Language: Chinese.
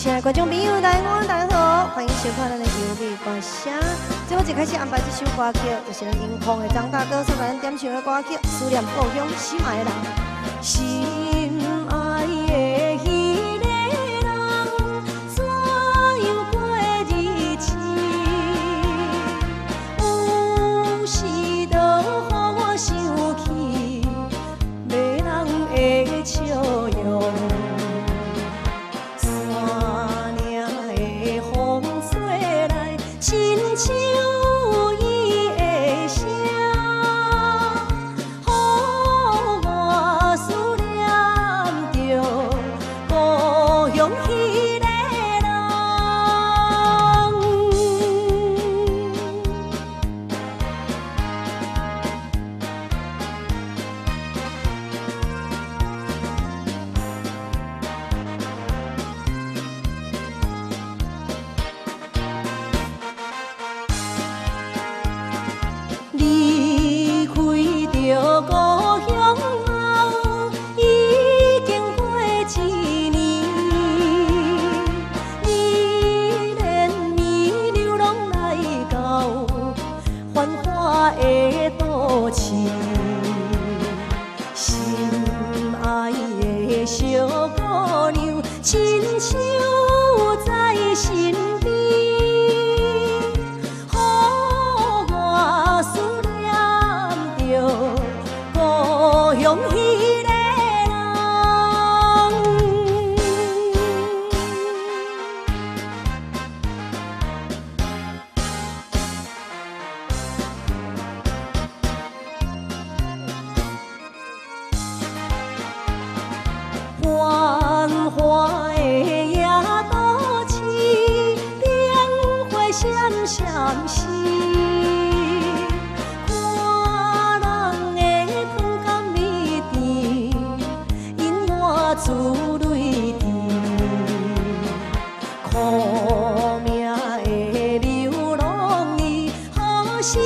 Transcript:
亲爱的观众朋友，大家好，欢迎收看咱的优美歌声。节目一开始安排这首歌曲，就是咱英风的张大哥所为咱点唱的歌曲《思念故乡心爱的人》。心爱的彼个人，怎样过日子？有时就予我想起，没人的笑容。 亲像伊的声，予我思念着故乡迄个人。离开着故乡后，已经过一年。你连绵流浪来到繁华的都市，心爱的小姑娘，亲像在身边。 故乡迄个人，繁华的夜都市，灯火闪闪时。 珠泪滴，苦命的流浪儿，何时？